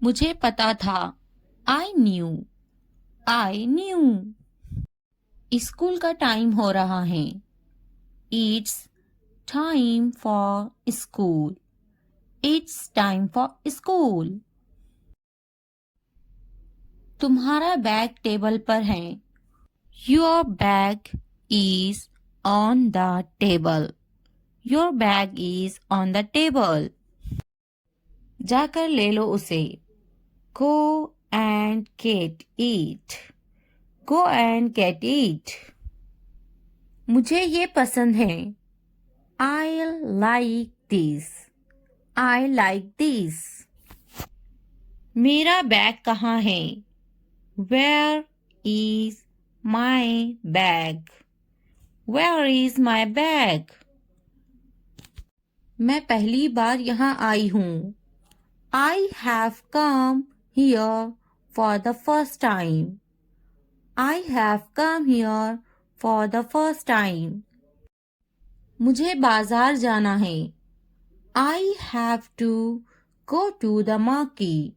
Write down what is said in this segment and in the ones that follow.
मुझे पता था। I knew. I knew. School का टाइम हो रहा है। It's time for school. It's time for school. तुम्हारा बैग टेबल पर है। Your bag is on the table. Your bag is on the table. जाकर ले लो उसे। Go and get it. Go and get it. मुझे ये पसंद है। I like this. I like this. मेरा बैग कहाँ है? Where is my bag? Where is my bag? मैं पहली बार यहाँ आई हूँ। I have come here for the first time. I have come here for the first time. मुझे बाजार जाना है। I have to go to the market.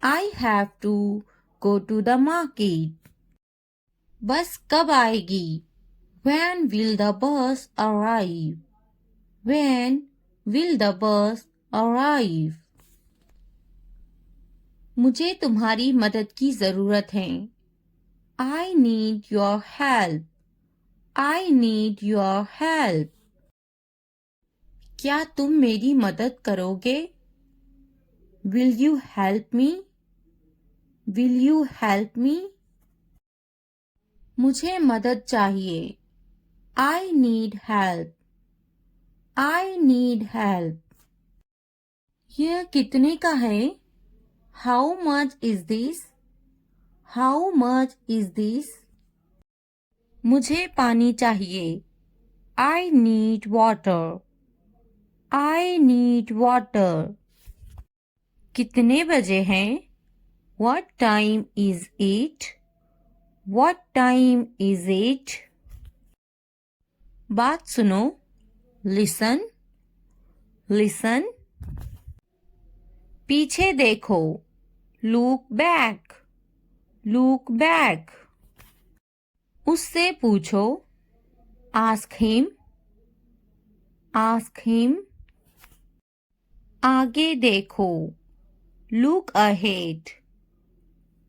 I have to go to the market. बस कब आएगी? When will the bus arrive? When will the bus arrive? मुझे तुम्हारी मदद की जरूरत है। I need your help. I need your help. क्या तुम मेरी मदद करोगे? Will you help me? Will you help me? मुझे मदद चाहिए। I need help. I need help. यह कितने का है? How much is this? How much is this? मुझे पानी चाहिए। I need water. I need water. कितने बजे हैं? What time is it? What time is it? बात सुनो। Listen. Listen. पीछे देखो। Look back. Look back. उससे पूछो। Ask him. Ask him. आगे देखो। Look ahead.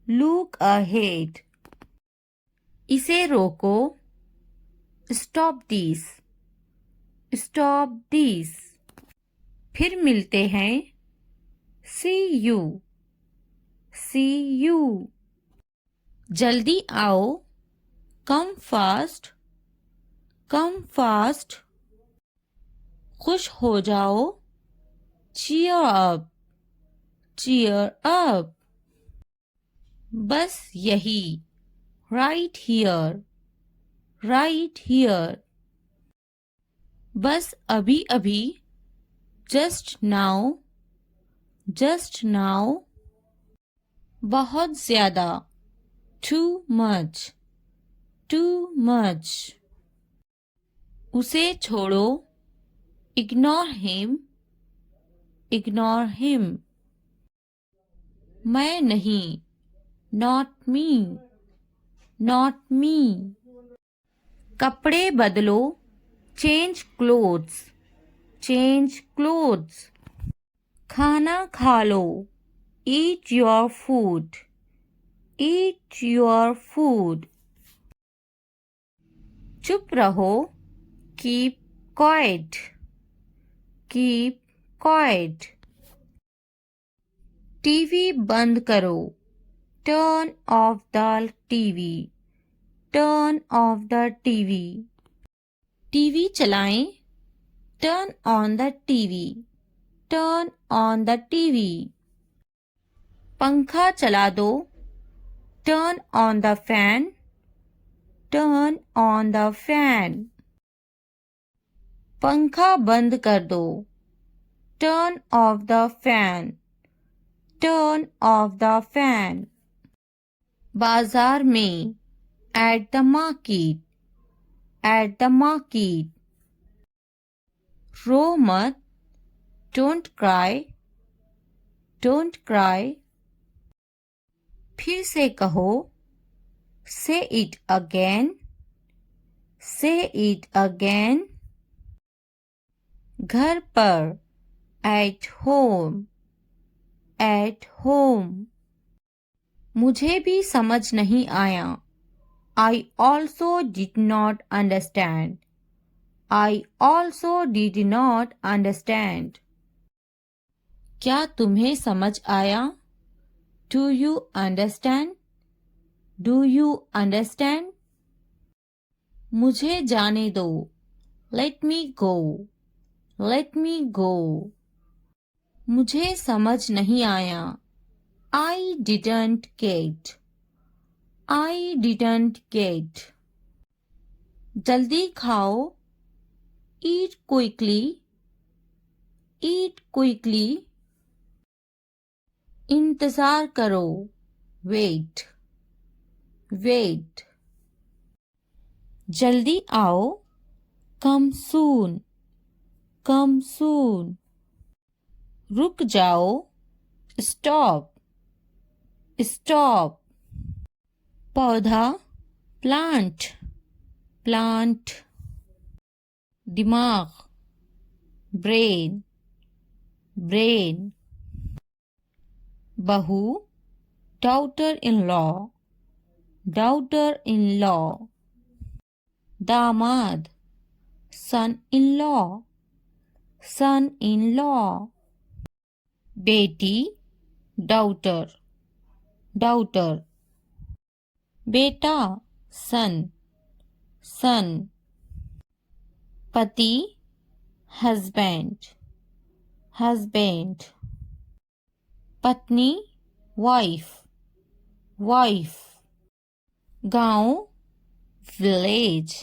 Look ahead. इसे रोको। Stop this. Stop this. फिर मिलते हैं। See you. See you. जल्दी आओ। Come fast. Come fast. खुश हो जाओ। Cheer up. Cheer up. बस यही। Right here. Right here. बस अभी अभी। Just now. Just now. बहुत ज्यादा। Too much. Too much. उसे छोड़ो। Ignore him. Ignore him. मैं नहीं। Not me. Not me. कपड़े बदलो। Change clothes. Change clothes. खाना खा लो। Eat your food. Eat your food. चुप रहो। Keep quiet. Keep quiet. TV बंद करो। Turn off the TV. Turn off the TV. TV चलाएं। Turn on the TV. Turn on the TV. पंखा चला दो। Turn on the fan. Turn on the fan. पंखा बंद कर दो। Turn off the fan. Turn off the fan. बाजार में। At the market. At the market. रो मत। Don't cry. Don't cry. फिर से कहो, से इट अगेन, से इट अगेन। घर पर, एट होम, एट होम। मुझे भी समझ नहीं आया, I also did not understand. I also did not understand. क्या तुम्हें समझ आया? Do you understand? Do you understand? मुझे जाने दो, Let me go. Let me go. मुझे समझ नहीं आया, I didn't get. I didn't get. जल्दी खाओ, eat quickly. Eat quickly. इंतज़ार करो, wait. Wait. जल्दी आओ, come soon. Come soon. रुक जाओ, stop. Stop. पौधा, plant. Plant. दिमाग, brain. Brain. बहू, daughter-in-law. Daughter-in-law. दामाद, son-in-law. Son-in-law. बेटी, daughter. Daughter. बेटा, son. Son. पति, husband. Husband. पत्नी, wife. Wife. गांव, village.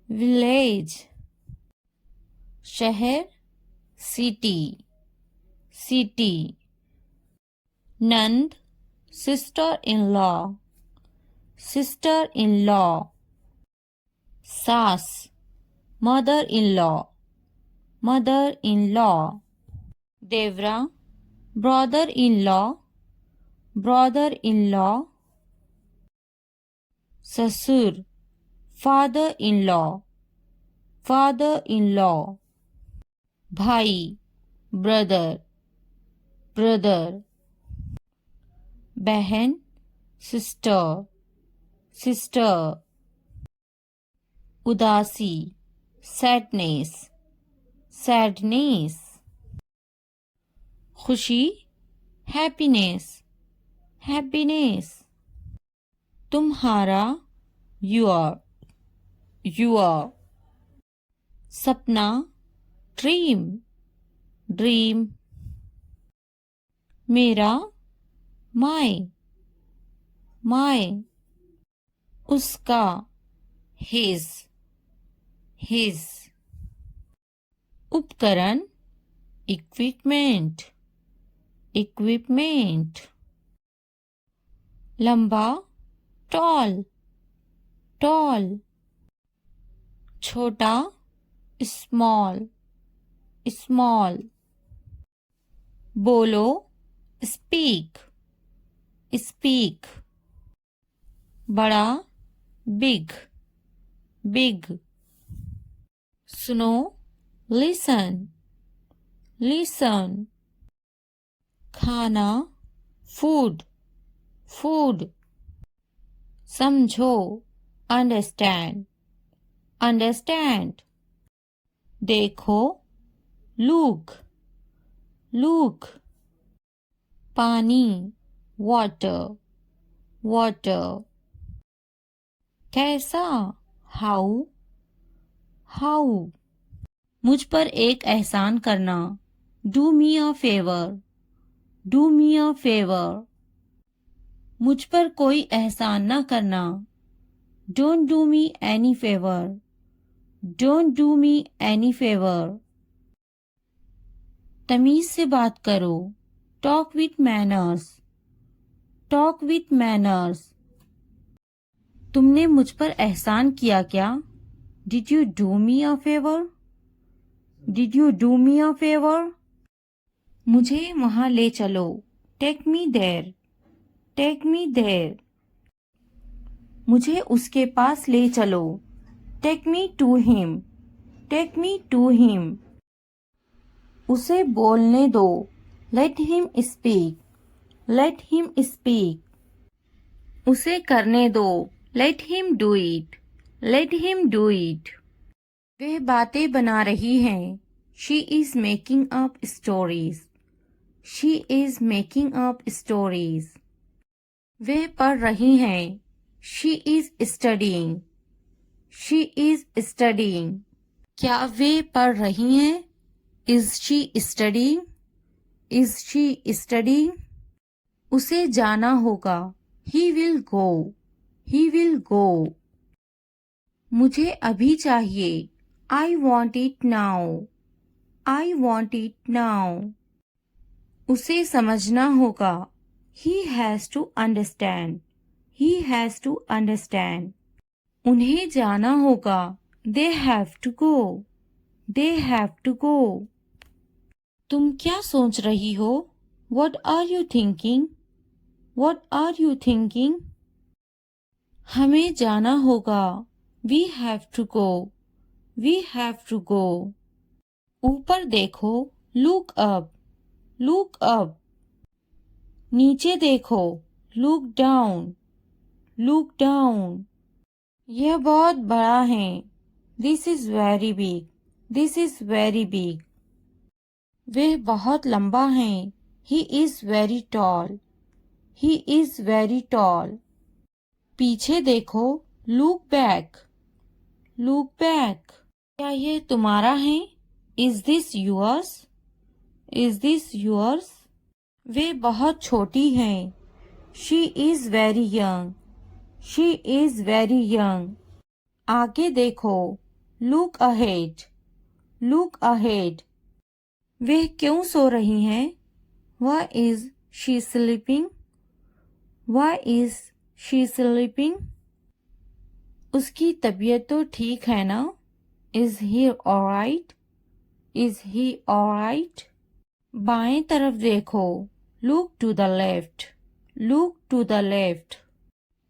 Village. शहर, city. City. नंद, sister-in-law. Sister-in-law. सास, mother-in-law. Mother-in-law. देवरा, brother-in-law. Brother-in-law. ससुर, father-in-law. Father-in-law. भाई, brother. Brother. बहन, sister. Sister. उदासी, sadness. Sadness. खुशी, happiness. Happiness. तुम्हारा, your. Your. सपना, dream. Dream. मेरा, my. My. उसका, his. His. उपकरण, equipment. Equipment. लंबा, tall. Tall. छोटा, small. Small. बोलो, speak. Speak. बड़ा, big. Big. सुनो, listen. Listen. खाना, food. Food. समझो, understand. Understand. देखो, look. Look. पानी, water. Water. कैसा, how. How. मुझ पर एक एहसान करना, do me a favor. Do me a favor. मुझ पर कोई एहसान ना करना, don't do me any favor. Don't do me any favor. तमीज से बात करो, talk with manners. Talk with manners. तुमने मुझ पर एहसान किया क्या? Did you do me a favor? Did you do me a favor? मुझे वहाँ ले चलो, take me there. Take me there. मुझे उसके पास ले चलो। Take me to him. Take me to him. उसे बोलने दो। Let him speak. Let him speak. उसे करने दो। Let him do it. Let him do it. वह बातें बना रही हैं। She is making up stories. She is making up stories. वह पढ़ रही हैं। She is studying. She is studying. क्या वे पढ़ रही हैं? Is she studying? Is she studying? उसे जाना होगा। He will go. He will go. मुझे अभी चाहिए। I want it now. I want it now. उसे समझना होगा। He has to understand. He has to understand. उन्हें जाना होगा। They have to go. They have to go. तुम क्या सोच रही हो? What are you thinking? What are you thinking? हमें जाना होगा। We have to go. We have to go. ऊपर देखो। Look up. Look up. नीचे देखो। Look down. Look down. यह बहुत बड़ा है। This is very big. This is very big. वह बहुत लंबा है। He is very tall. He is very tall. पीछे देखो। Look back. Look back. क्या यह तुम्हारा है? Is this yours? Is this yours? वे बहुत छोटी हैं। She is very young. She is very young. आगे देखो। Look ahead. Look ahead. वे क्यों सो रही हैं? Why is she sleeping? Why is she sleeping? उसकी तबीयत तो ठीक है ना? Is he alright? Is he alright? बाएं तरफ देखो। Look to the left. Look to the left.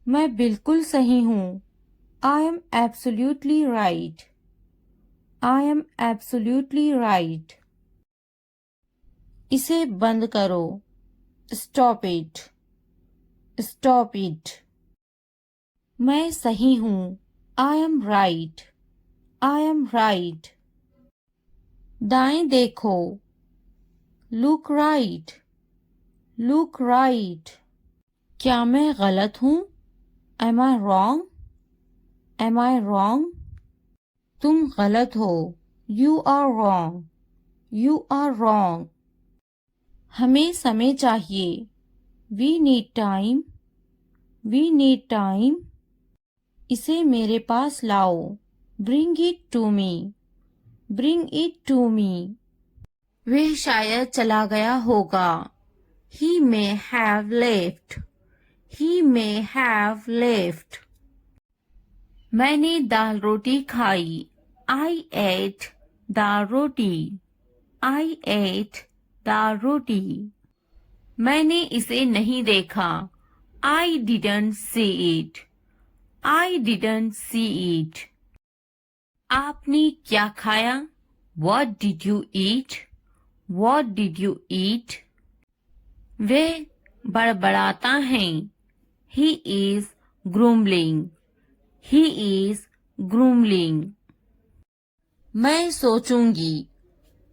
मैं बिल्कुल सही हूँ। I am absolutely right. I am absolutely right. इसे बंद करो। Stop it. Stop it. मैं सही हूँ। I am right. I am right. दाएं देखो। Look right. Look right. क्या मैं गलत हूँ? Am I wrong? Am I wrong? तुम गलत हो। You are wrong. You are wrong. हमें समय चाहिए। We need time. We need time. इसे मेरे पास लाओ। Bring it to me. Bring it to me. वह शायद चला गया होगा। He may have left. He may have left. मैंने दाल रोटी खाई। I ate dal roti. I ate दाल रोटी। मैंने इसे नहीं देखा। I didn't see it. I didn't see it. आपने क्या खाया? What did you eat? What did you eat? वह बड़बड़ाता है। He is grumbling. He is grumbling. मैं सोचूंगी।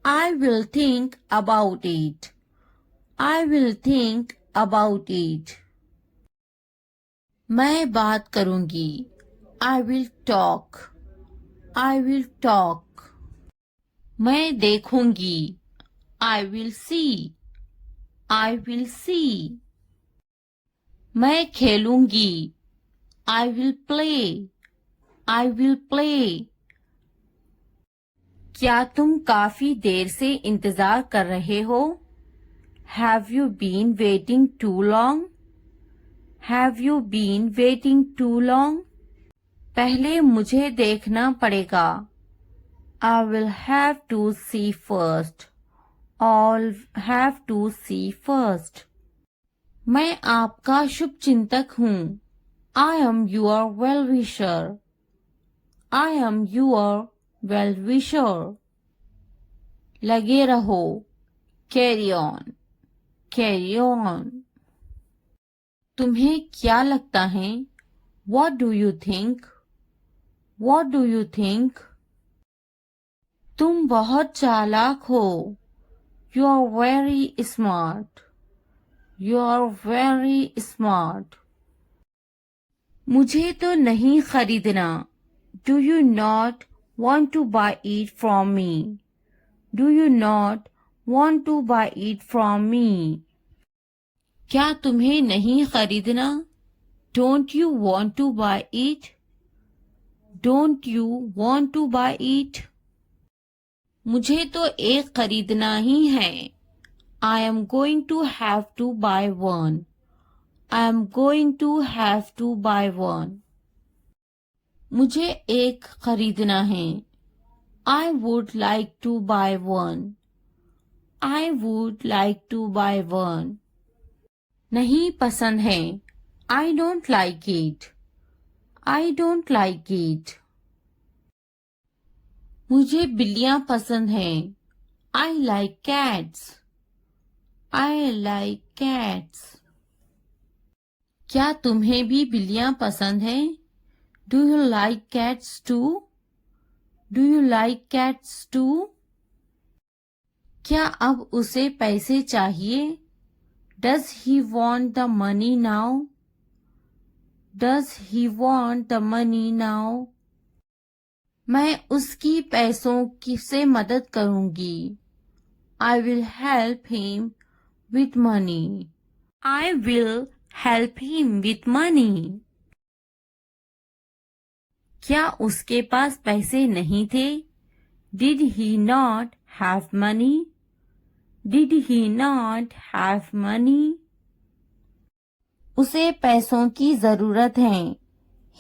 I will think about it. I will think about it. मैं बात करूंगी। I will talk. I will talk. मैं देखूंगी। I will see. I will see. मैं खेलूंगी। I will play. I will play. क्या तुम काफी देर से इंतजार कर रहे हो? Have you been waiting too long? Have you been waiting too long? पहले मुझे देखना पड़ेगा। I will have to see first. I'll have to see first. मैं आपका शुभ चिंतक हूँ। I am your well wisher. I am your well wisher. लगे रहो, कैरी ऑन, कैरी ऑन। तुम्हें क्या लगता है? What do you think? What do you think? तुम बहुत चालाक हो। You are very smart. You are very smart. मुझे तो नहीं खरीदना। Do you not want to buy it from me? Do you not want to buy it from me? क्या तुम्हें नहीं खरीदना? Don't you want to buy it? Don't you want to buy it? मुझे तो एक खरीदना ही है। I am going to have to buy one. I am going to have to buy one. मुझे एक खरीदना है। I would like to buy one. I would like to buy one. नहीं पसंद है। I don't like it. I don't like it. मुझे बिल्लियाँ पसंद हैं। I like cats. I like cats. क्या तुम्हें भी बिल्लियाँ पसंद हैं? Do you like cats too? Do you like cats too? क्या अब उसे पैसे चाहिए? Does he want the money now? Does he want the money now? मैं उसकी पैसों की से मदद करूंगी। I will help him with money. I will help him with money. क्या उसके पास पैसे नहीं थे? Did he not have money? Did he not have money? उसे पैसों की जरूरत है।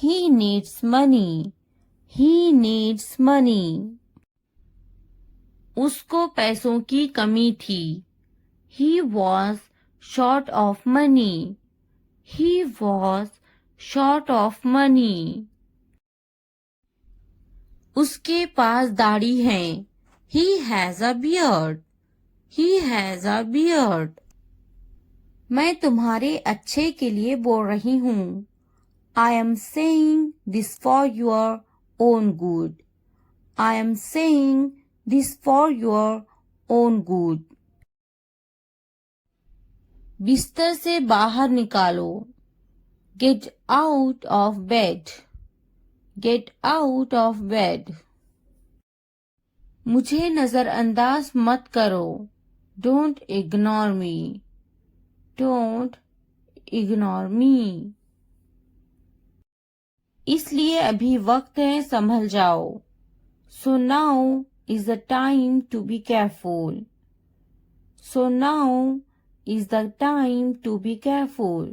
He needs money. He needs money. उसको पैसों की कमी थी। He was short of money. He was short of money. उसके पास दाढ़ी है। He has a beard. He has a beard. मैं तुम्हारे अच्छे के लिए बोल रही हूँ। I am saying this for your own good. I am saying this for your own good. बिस्तर से बाहर निकालो। Get out of bed. Get out of bed. मुझे नजरअंदाज मत करो। Don't ignore me. Don't ignore me. इसलिए अभी वक्त है, संभल जाओ। So now is the time to be careful. So now is the time to be careful.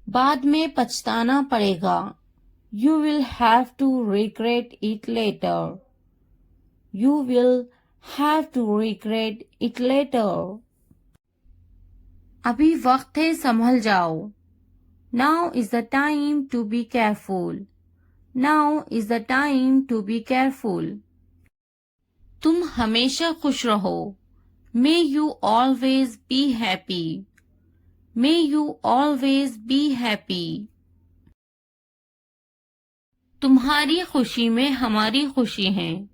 बाद में पछताना पड़ेगा। You will have to regret it later. You will have to regret it later. अभी वक्त है, संभल जाओ। Now is the time to be careful. Now is the time to be careful. तुम हमेशा खुश रहो। May you always be happy. May you always be happy. तुम्हारी खुशी में हमारी खुशी है।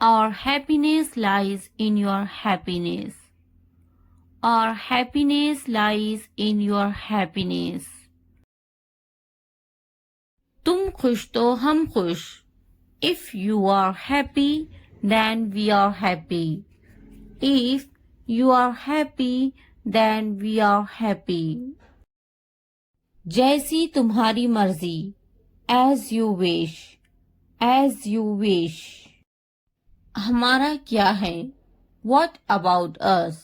Our happiness lies in your happiness. Our happiness lies in your happiness. तुम खुश तो हम खुश। If you are happy, then we are happy. If you are happy, then we are happy. जैसी तुम्हारी मर्जी। As you wish. As you wish. हमारा क्या है? What about us?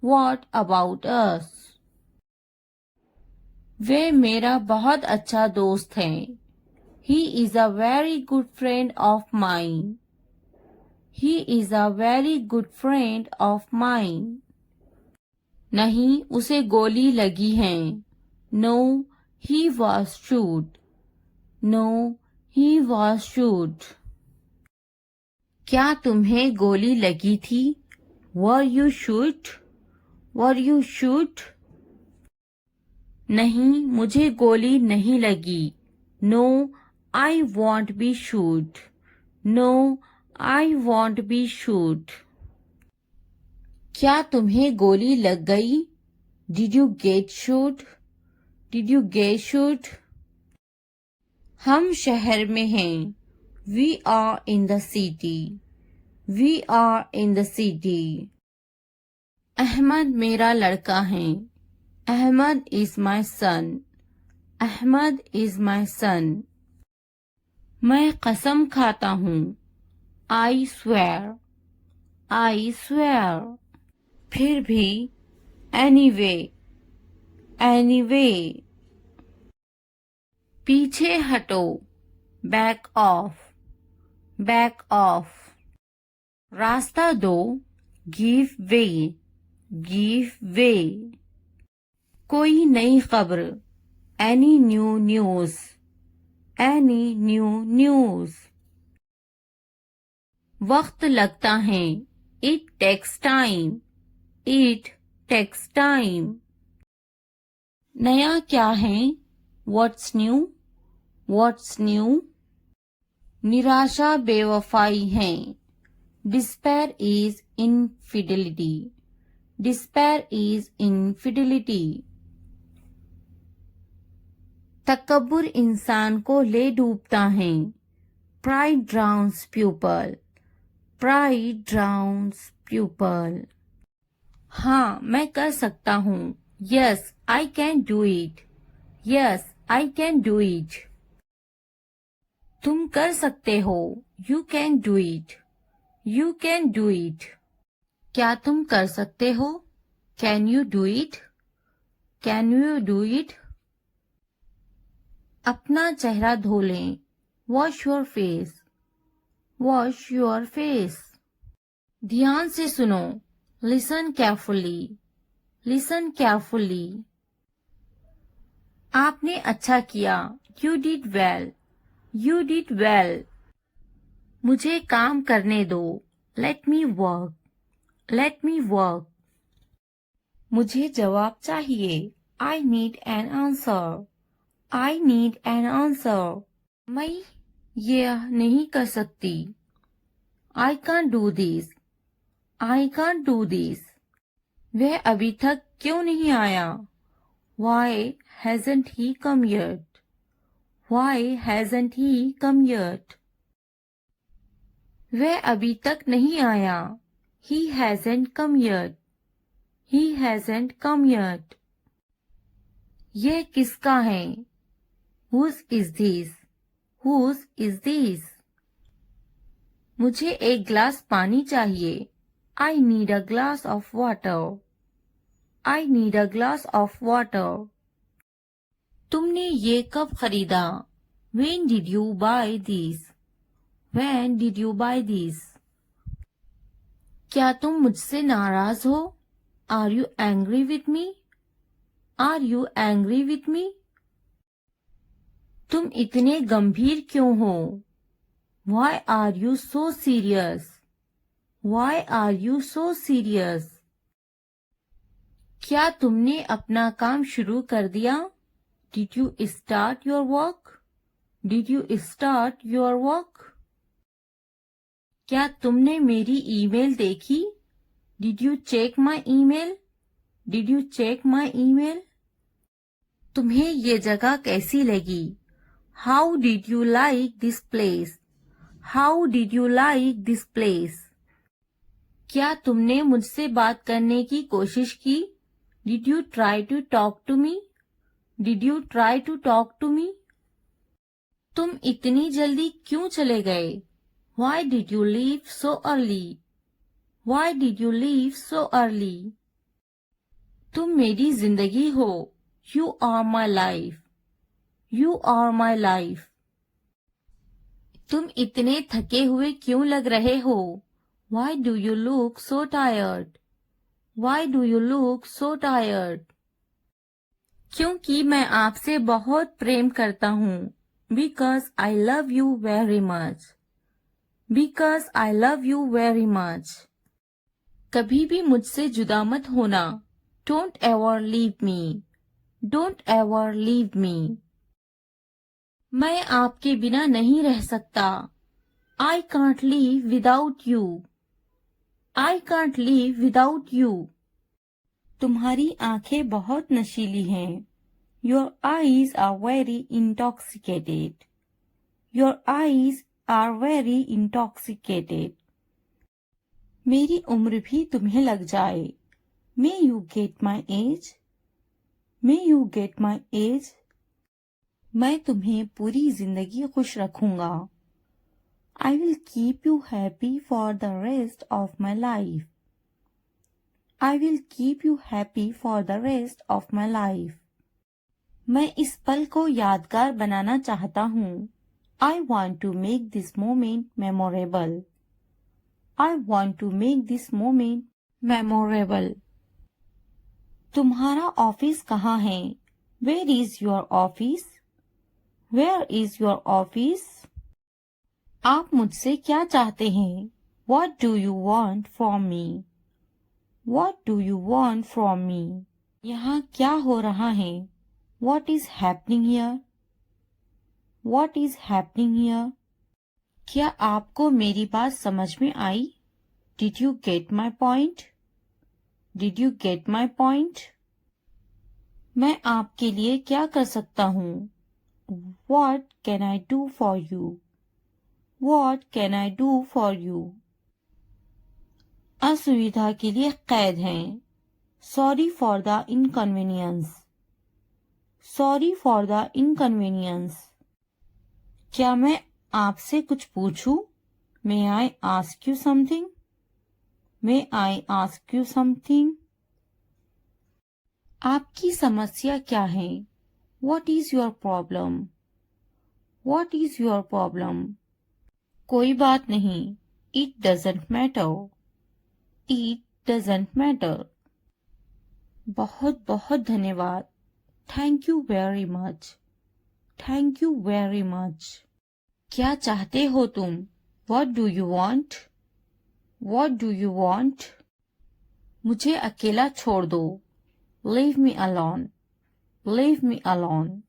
What about us? वे मेरा बहुत अच्छा दोस्त है। He is a very good friend of mine. He is a very good friend of mine. नहीं, उसे गोली लगी है। No, he was shoot. No, he was shoot. क्या तुम्हें गोली लगी थी? Were you shoot? Were you shoot? नहीं, मुझे गोली नहीं लगी। No, I want be shoot. No, I want be shoot. क्या तुम्हें गोली लग गई? Did you get shoot? Did you get shoot? हम शहर में हैं। We are in the city. We are in the city. Ahmed मेरा लड़का है। Ahmad is my son. Ahmad is my son. मैं कसम खाता हूँ। I swear. I swear. फिर भी। एनीवे। एनीवे। पीछे हटो। Back off. Back off. रास्ता दो। Give way. Give way. कोई नई खबर। Any new news. Any new news. वक्त लगता है। It takes time. It takes time. नया क्या है? What's new? What's new? निराशा बेवफाई है। Despair is infidelity. Despair is infidelity. तकब्बुर इंसान को ले डूबता है। Pride drowns people. Pride drowns people. हाँ, मैं कर सकता हूँ। Yes, I can do it. Yes, I can do it. तुम कर सकते हो। You can do it. You can do it. क्या तुम कर सकते हो? Can you do it? Can you do it? अपना चेहरा धो लें। Wash your face. Wash your face. ध्यान से सुनो। Listen carefully. Listen carefully. आपने अच्छा किया। You did well. You did well. मुझे काम करने दो। Let me work. Let me work. मुझे जवाब चाहिए। I need an answer. I need an answer. मैं यह नहीं कर सकती। I can't do this. I can't do this. वह अभी तक क्यों नहीं आया? वाई हैजंट ही कम येट? वाई हैजंट ही कम येट? वह अभी तक नहीं आया। He hasn't come yet. He hasn't come yet. यह किसका है? Whose is this? Whose is this? मुझे एक ग्लास पानी चाहिए। I need a glass of water. I need a glass of water. तुमने ये कब खरीदा? When did you buy this? When did you buy this? क्या तुम मुझसे नाराज हो? Are you angry with me? Are you angry with me? तुम इतने गंभीर क्यों हो? Why are you so serious? Why are you so serious? क्या तुमने अपना काम शुरू कर दिया? Did you start your work? Did you start your work? क्या तुमने मेरी ईमेल देखी? Did you check my email? Did you check my email? तुम्हें ये जगह कैसी लगी? How did you like this place? How did you like this place? क्या तुमने मुझसे बात करने की कोशिश की? Did you try to talk to me? Did you try to talk to me? तुम इतनी जल्दी क्यों चले गए? Why did you leave so early? Why did you leave so early? तुम मेरी जिंदगी हो। You are my life. You are my life. तुम इतने थके हुए क्यों लग रहे हो? Why do you look so tired? Why do you look so tired? क्योंकि मैं आपसे बहुत प्रेम करता हूँ. Because I love you very much. Because I love you very much. कभी भी मुझसे जुदा मत होना. Don't ever leave me. Don't ever leave me. मैं आपके बिना नहीं रह सकता. I can't live without you. I can't live without you. तुम्हारी आंखें बहुत नशीली हैं. Your eyes are very intoxicated. Your eyes are very intoxicated. मेरी उम्र भी तुम्हें लग जाए. May you get my age? May you get my age? मैं तुम्हें पूरी जिंदगी खुश रखूंगा. I will keep you happy for the rest of my life. I will keep you happy for the rest of my life. मैं इस पल को यादगार बनाना चाहता हूँ. I want to make this moment memorable. I want to make this moment memorable. तुम्हारा office कहाँ है? Where is your office? Where is your office? आप मुझसे क्या चाहते हैं? What do you want from me? What do you want from me? यहाँ क्या हो रहा है? What is happening here? What is happening here? क्या आपको मेरी बात समझ में आई? Did you get my point? Did you get my point? मैं आपके लिए क्या कर सकता हूँ? What can I do for you? What can I do for you? असुविधा के लिए कैद हैं. Sorry for the inconvenience. Sorry for the inconvenience. क्या मैं आपसे कुछ पूछूं? May I ask you something? May I ask you something? आपकी समस्या क्या है? What is your problem? What is your problem? कोई बात नहीं. It doesn't matter. It doesn't matter. बहुत बहुत धन्यवाद. Thank you very much. Thank you very much. क्या चाहते हो तुम? What do you want? What do you want? मुझे अकेला छोड़ दो. Leave me alone. Leave me alone.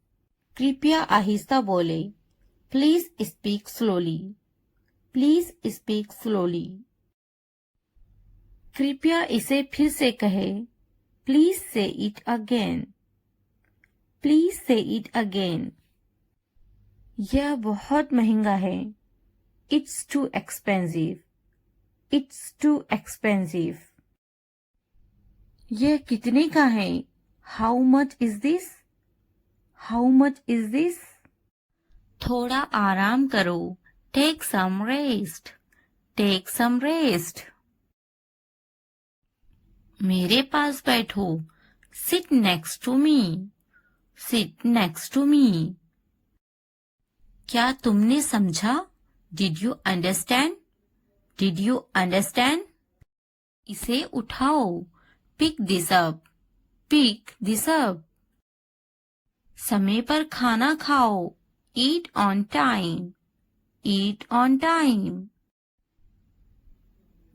कृपया आहिस्ता बोले. Please speak slowly. Please speak slowly. कृपया इसे फिर से कहे. Please say it again. Please say it again. यह बहुत महंगा है. It's too expensive. It's too expensive. यह कितने का है? How much is this? How much is this? थोड़ा आराम करो. Take some rest. Take some rest. मेरे पास बैठो. Sit next to me. Sit next to me. क्या तुमने समझा? Did you understand? Did you understand? इसे उठाओ. Pick this up. Pick this up. समय पर खाना खाओ. Eat on time. Eat on time.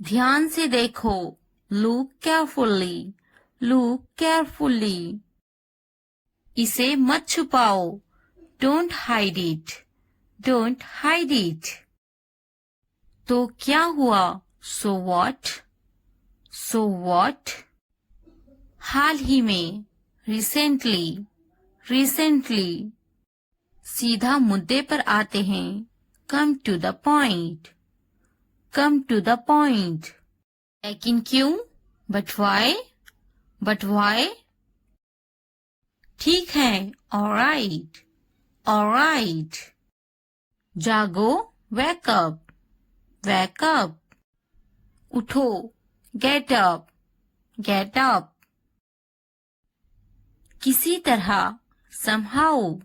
ध्यान से देखो. Look carefully. Look carefully. इसे मत छुपाओ. Don't hide it. Don't hide it. तो क्या हुआ? So what? So what? हाल ही में. Recently. Recently. सीधा मुद्दे पर आते हैं. Come to the point. Come to the point. लेकिन क्यों? But why? But why? ठीक है. All right. All right. जागो. Wake up. Wake up. उठो. Get up. Get up. किसी तरह. Somehow.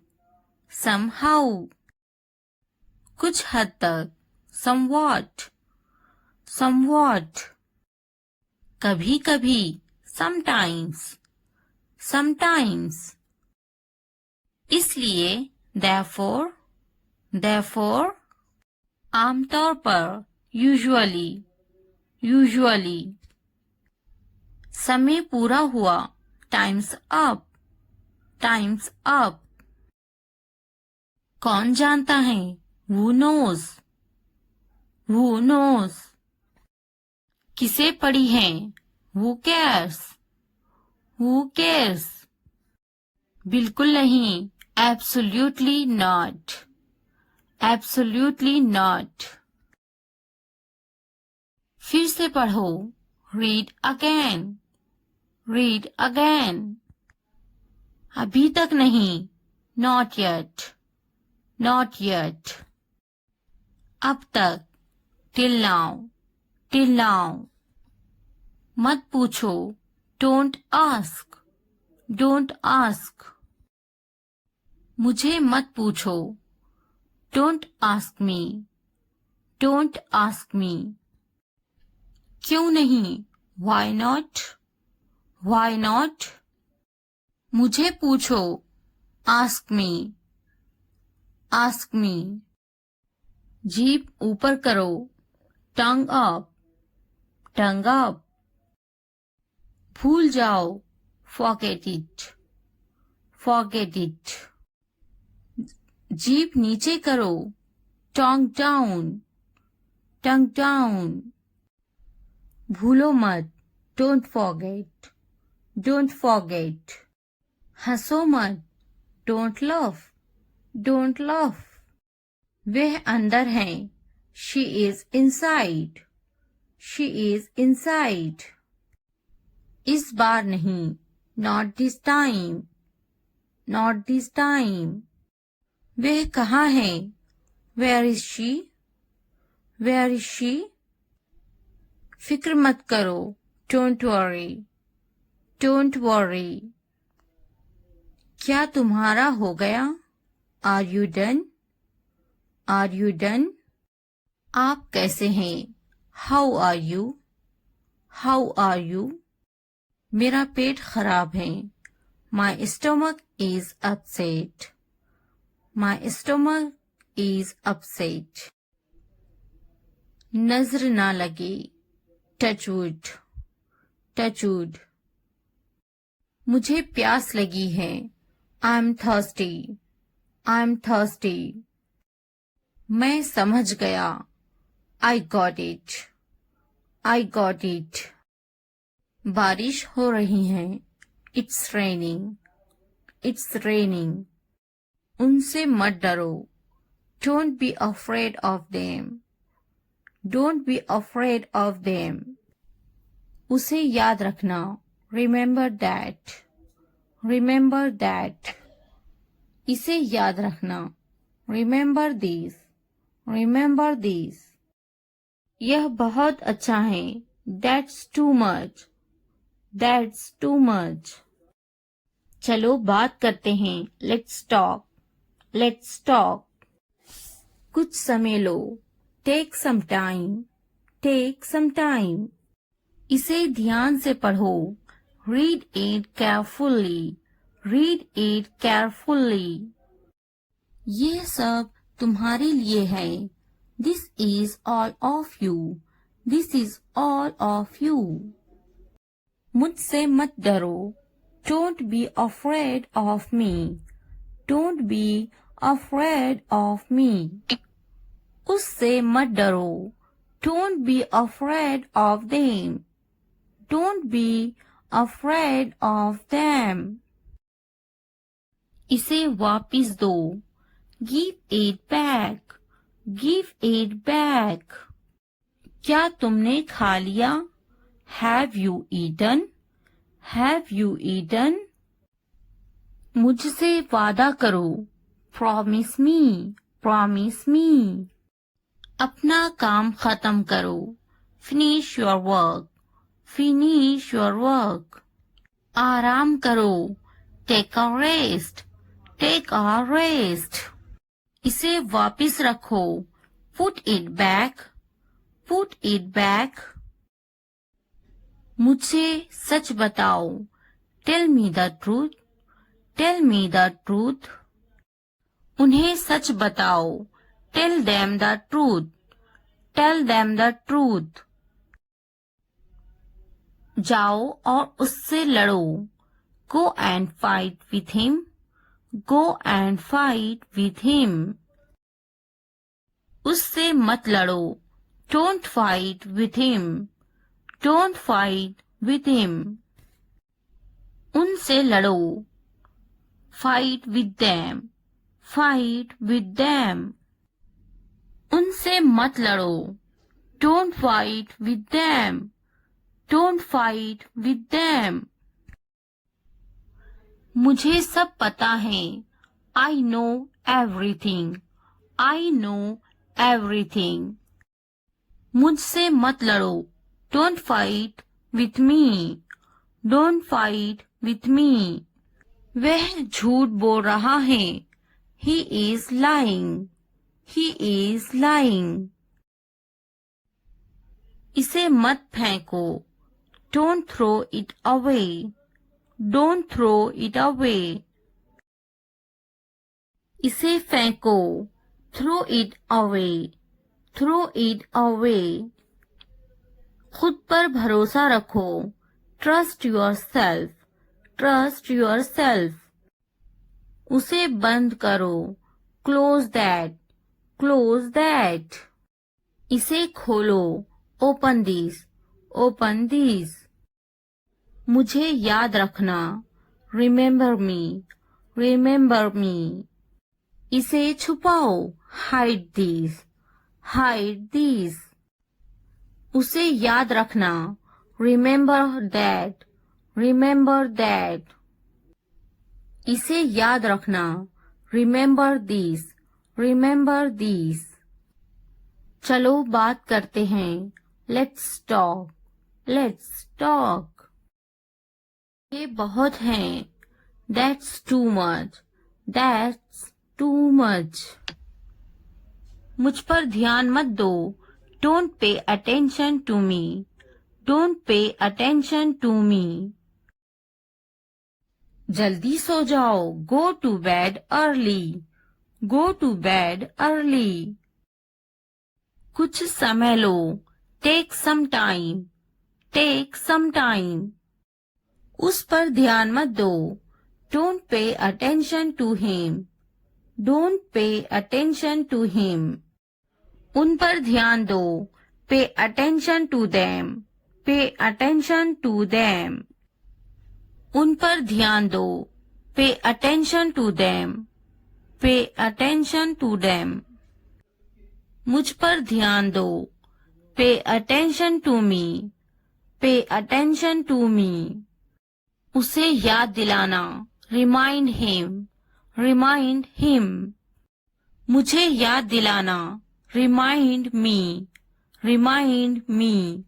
Somehow. कुछ हद तक. Somewhat. Somewhat. कभी कभी. sometimes, sometimes. इसलिए therefore, therefore. आमतौर पर usually, usually. समय पूरा हुआ time's up, time's up. कौन जानता है who knows, who knows. किसे पड़ी है who cares, who cares. बिल्कुल नहीं absolutely not, absolutely not. फिर से पढ़ो read again, read again. अभी तक नहीं not yet, not yet. अब तक till now, till now. मत पूछो don't ask, don't ask. मुझे मत पूछो don't ask me, don't ask me. क्यों नहीं why not, why not. मुझे पूछो ask me, ask me. जीभ ऊपर करो tongue up, tongue up. भूल जाओ forget it, forget it. जीभ नीचे करो tongue down, tongue down. भूलो मत don't forget, don't forget. हंसो मत don't laugh, don't laugh. वह अंदर है she is inside, she is inside. इस बार नहीं not this time, not this time. वह कहाँ है where is she, where is she. फिक्र मत करो don't worry, don't worry. क्या तुम्हारा हो गया are you done, are you done. आप कैसे हैं how are you, how are you. मेरा पेट खराब है my stomach is upset, my stomach is upset. नजर ना लगे touch wood, touch wood. मुझे प्यास लगी है I'm thirsty, I'm thirsty. मैं समझ गया I got it, I got it. बारिश हो रही है it's raining, it's raining. उनसे मत डरो don't be afraid of them, don't be afraid of them. उसे याद रखना remember that, remember that. इसे याद रखना remember this, remember this. यह बहुत अच्छा है that's too much, that's too much. चलो बात करते हैं let's talk, let's talk. कुछ समय लो take some time, take some time. इसे ध्यान से पढ़ो read it carefully, read it carefully. ये सब तुम्हारे लिए है this is all of you, this is all of you. मुझसे मत डरो don't be afraid of me, don't be afraid of me. उससे मत डरो don't be afraid of them, don't be afraid of them. इसे वापिस दो give it back, give it back. क्या तुमने खा लिया have you eaten, have you eaten. मुझसे वादा करो promise me, promise me. अपना काम खत्म करो finish your work, finish your work. आराम करो take a rest, take a rest. इसे वापिस रखो put it back, put it back. मुझे सच बताओ, tell me the truth, tell me the truth. उन्हें सच बताओ, tell them the truth, tell them the truth. जाओ और उससे लड़ो, go and fight with him, go and fight with him. उससे मत लड़ो, don't fight with him, don't fight with him. उनसे लड़ो, fight with them, fight with them. उनसे मत लड़ो, don't fight with them, don't fight with them. मुझे सब पता है, I know everything, I know everything. मुझसे मत लड़ो, don't fight with me, don't fight with me. वह झूठ बोल रहा है, he is lying, he is lying. इसे मत फेंको, don't throw it away, don't throw it away. इसे फेंको, throw it away, throw it away. खुद पर भरोसा रखो, trust yourself, trust yourself. उसे बंद करो, क्लोज दैट, क्लोज दैट। इसे खोलो, ओपन दिस, ओपन दिस। मुझे याद रखना, रिमेम्बर मी, रिमेम्बर मी। इसे छुपाओ, हाइड दिस, हाइड दिस। उसे याद रखना, रिमेम्बर दैट, रिमेम्बर दैट। इसे याद रखना, रिमेम्बर दिस, रिमेम्बर दिस। चलो बात करते हैं, लेट्स टॉक, लेट्स टॉक। ये बहुत हैं, that's too much, that's too much. मुझ पर ध्यान मत दो, don't pay attention to me, don't pay attention to me. जल्दी सो जाओ, go to bed early, go to bed early. कुछ समय लो, take some time, take some time. उस पर ध्यान मत दो, don't pay attention to him, don't pay attention to him. उन पर ध्यान दो, pay attention to them, pay attention to them. उन पर ध्यान दो, pay attention to them, pay attention to them. मुझ पर ध्यान दो, पे अटेंशन टू मी, पे अटेंशन टू मी। उसे याद दिलाना, रिमाइंड हिम, रिमाइंड हिम। मुझे याद दिलाना, रिमाइंड मी, रिमाइंड मी।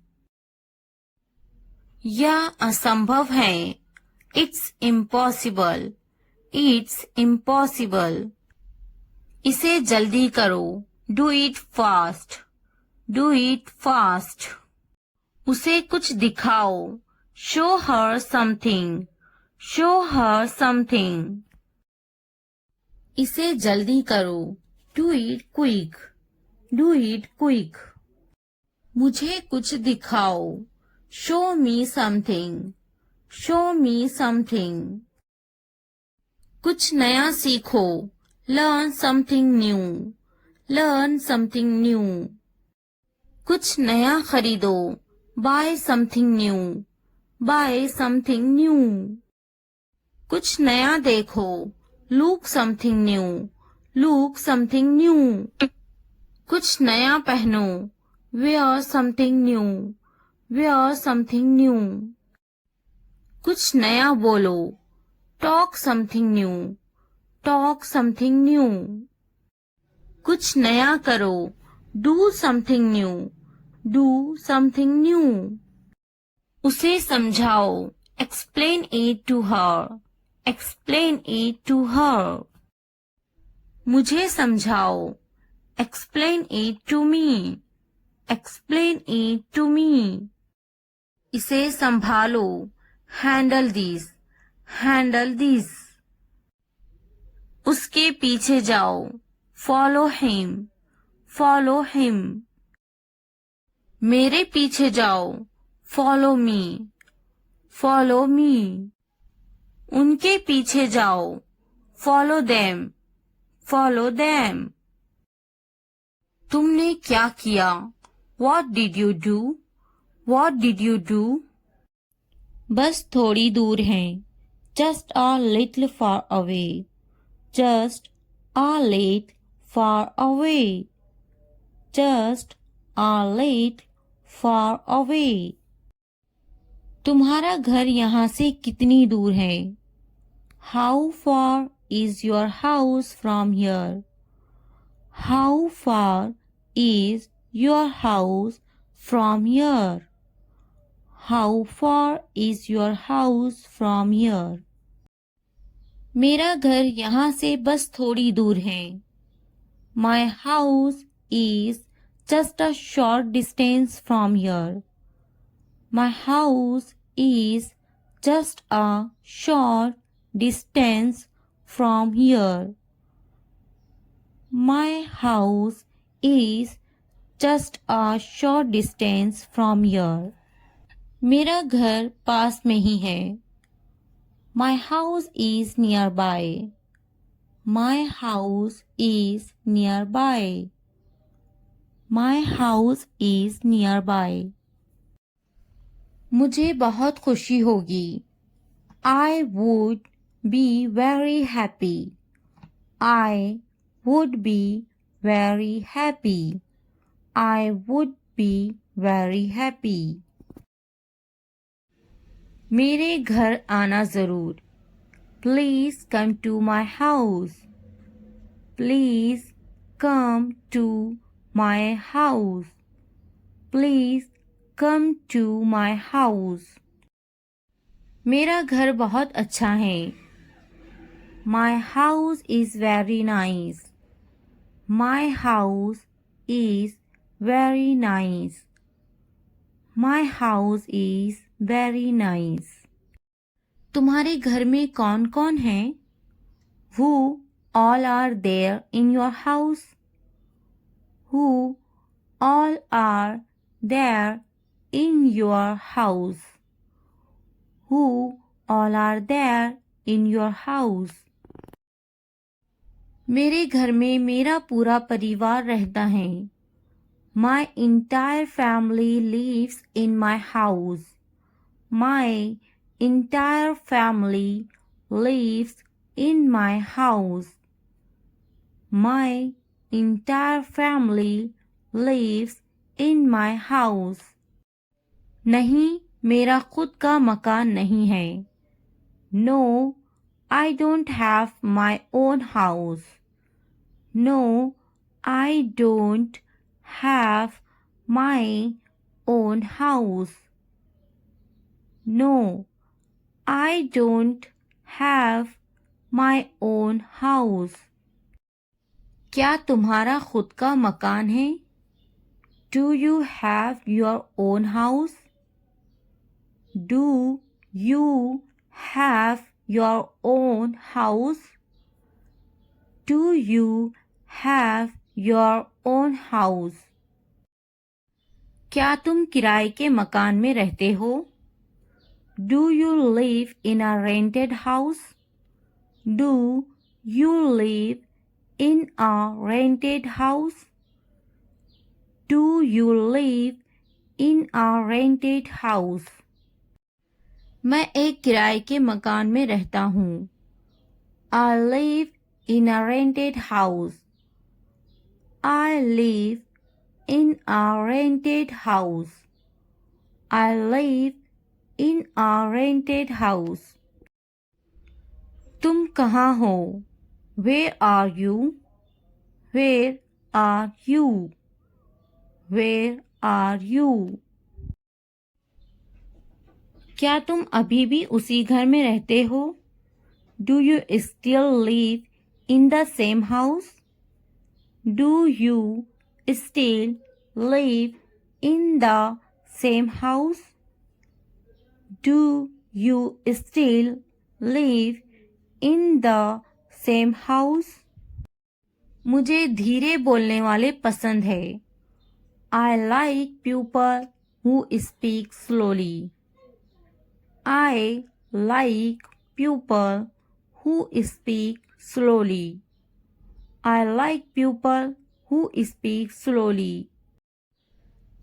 यह असंभव है, इट्स इम्पॉसिबल, इट्स इम्पॉसिबल। इसे जल्दी करो, do it fast, do it fast. उसे कुछ दिखाओ, show her something, show her something. इसे जल्दी करो, do it quick, do it quick. मुझे कुछ दिखाओ, show me something, show me something. कुछ नया सीखो, learn something new, learn something new. कुछ नया खरीदो, buy something new, buy something new. कुछ नया देखो, look something new, look something new. कुछ नया पहनो, wear something new, where something new. कुछ नया बोलो, talk something new, talk something new. कुछ नया करो, do something new, do something new. उसे समझाओ, explain it to her, explain it to her. मुझे समझाओ, explain it to me, explain it to me. इसे संभालो, हैंडल दिस, हैंडल दिस। उसके पीछे जाओ, फॉलो हिम, फॉलो हिम। मेरे पीछे जाओ, फॉलो मी, फॉलो मी। उनके पीछे जाओ, फॉलो देम, फॉलो देम। तुमने क्या किया, what did you do, what did you do. बस थोड़ी दूर है, just a little far away, just a little far away, just a little far away. तुम्हारा घर यहाँ से कितनी दूर है, how far is your house from here, how far is your house from here, how far is your house from here. मेरा घर यहाँ से बस थोड़ी दूर है, my house is just a short distance from here, my house is just a short distance from here. My house is just a short distance from here. मेरा घर पास में ही है, My house is nearby. My house is nearby. My house is nearby. मुझे बहुत खुशी होगी, I would be very happy. I would be very happy. I would be very happy. मेरे घर आना ज़रूर, Please come to my house. Please come to my house. Please come to my house. मेरा घर बहुत अच्छा है, My house is very nice. My house is very nice. My house is very nice. तुम्हारे घर में कौन कौन है, Who all are there in your house? Who all are there in your house? Who all are there in your house? मेरे घर में मेरा पूरा परिवार रहता है, My entire family lives in my house. My entire family lives in my house. My entire family lives in my house. नहीं, मेरा खुद का मकान नहीं है, No, I don't have my own house. No, I don't have my own house. No, I don't have my own house. क्या तुम्हारा खुद का मकान है, Do you have your own house? Do you have your own house? Do you have your own house? क्या तुम किराए के मकान में रहते हो, Do you live in a rented house? Do you live in a rented house? Do you live in a rented house? मैं एक किराए के मकान में रहता हूँ, I live in a rented house. I live in a rented house. I live in a rented house. तुम कहाँ हो, Where are you? Where are you? Where are you? क्या तुम अभी भी उसी घर में रहते हो, Do you still live in the same house? Do you still live in the same house? Do you still live in the same house? मुझे धीरे बोलने वाले पसंद है. I like people who speak slowly. I like people who speak slowly. I like people who speak slowly.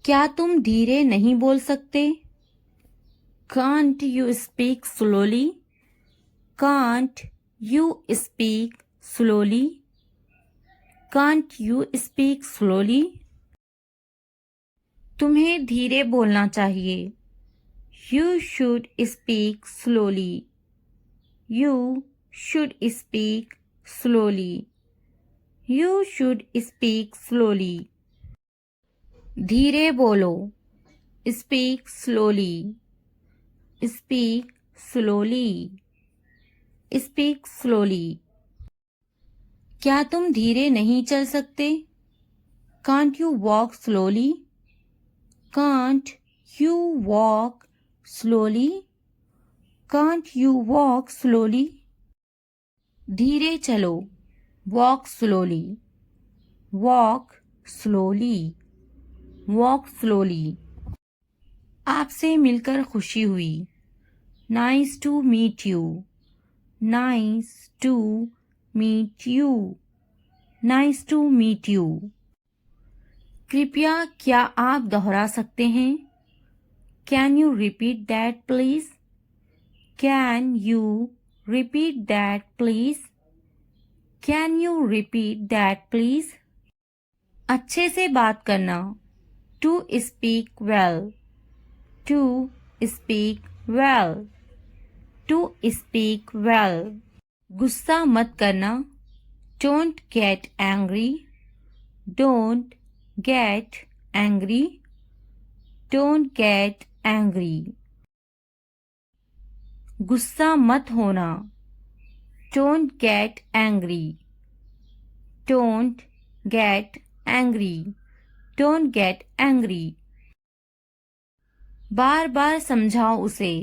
क्या तुम धीरे नहीं बोल सकते? Can't you speak slowly? Can't you speak slowly? Can't you speak slowly? तुम्हें धीरे बोलना चाहिए. You should speak slowly. You should speak slowly. You should speak slowly. धीरे बोलो. Speak slowly. Speak slowly. Speak slowly. क्या तुम धीरे नहीं चल सकते? Can't you walk slowly? Can't you walk slowly? Can't you walk slowly? धीरे चलो. Walk slowly. Walk slowly. Walk slowly. आपसे मिलकर खुशी हुई. Nice to meet you. Nice to meet you. Nice to meet you. कृपया क्या आप दोहरा सकते हैं? Can you repeat that please? Can you repeat that please? Can you repeat that please? अच्छे से बात करना. To speak well. To speak well. To speak well. गुस्सा मत करना. Don't get angry. Don't get angry. Don't get angry. गुस्सा मत होना. Don't get angry. Don't get angry. Don't get angry. बार बार समझाओ उसे.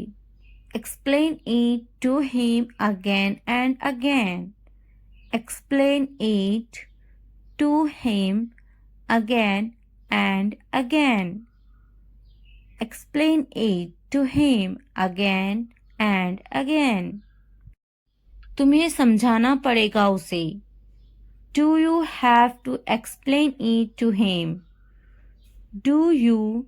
Explain it to him again and again. Explain it to him again and again. Explain it to him again and again. तुम्हें समझाना पड़ेगा उसे. Do you have to explain it to him? Do you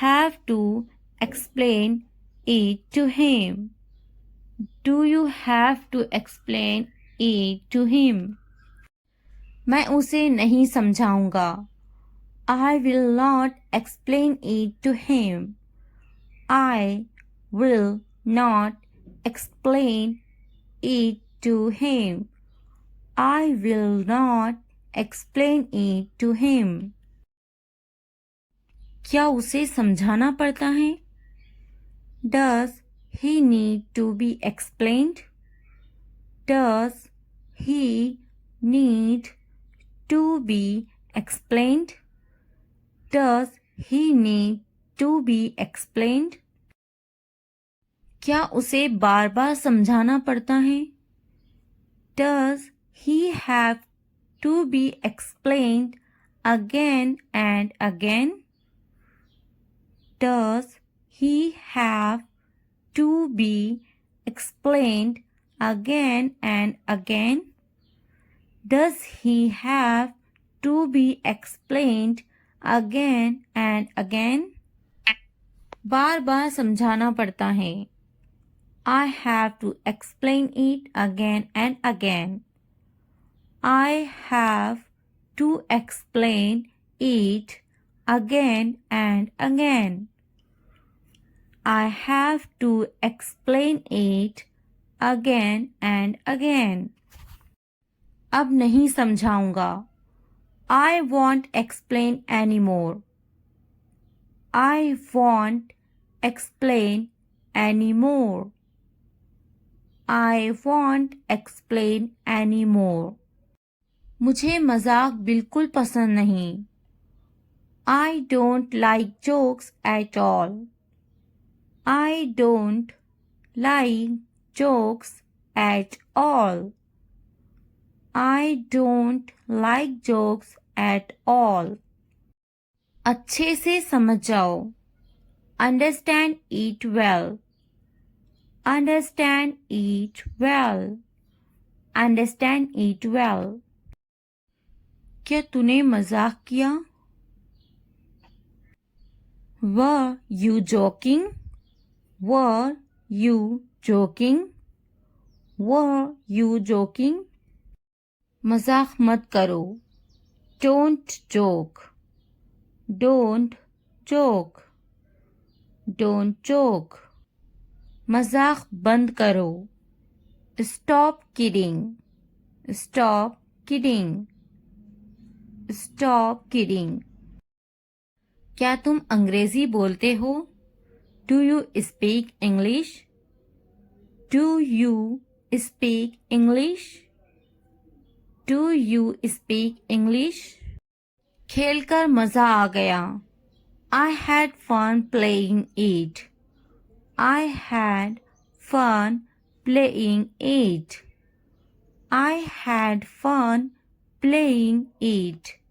have to explain it to him? Do you have to explain it to him? मैं उसे नहीं समझाऊंगा. I will not explain it to him. I will not explain it to him. I will not explain it to him. क्या उसे समझाना पड़ता है? Does he need to be explained? Does he need to be explained? Does he need to be explained? क्या उसे बार बार समझाना पड़ता है? Does he have to be explained again and again? Does he have to be explained again and again? Does he have to be explained again and again? बार बार समझाना पड़ता है. I have to explain it again and again. I have to explain it again and again. I have to explain it again and again. अब नहीं समझाऊंगा. I won't explain anymore. I won't explain anymore. I won't explain anymore. मुझे मजाक बिल्कुल पसंद नहीं. I don't like jokes at all. I don't like jokes at all. I don't like jokes at all. अच्छे से समझ जाओ. Understand it well. Understand it well. Understand it well. क्या तूने मजाक किया? Were you joking? Were you joking? Were you joking? मजाक मत करो. Don't joke. Don't joke. Don't joke. मजाक बंद करो. Stop kidding. Stop kidding. Stop kidding. क्या तुम अंग्रेजी बोलते हो? Do you speak English? Do you speak English? Do you speak English? खेलकर मजा आ गया. I had fun playing it. I had fun playing it. I had fun playing it.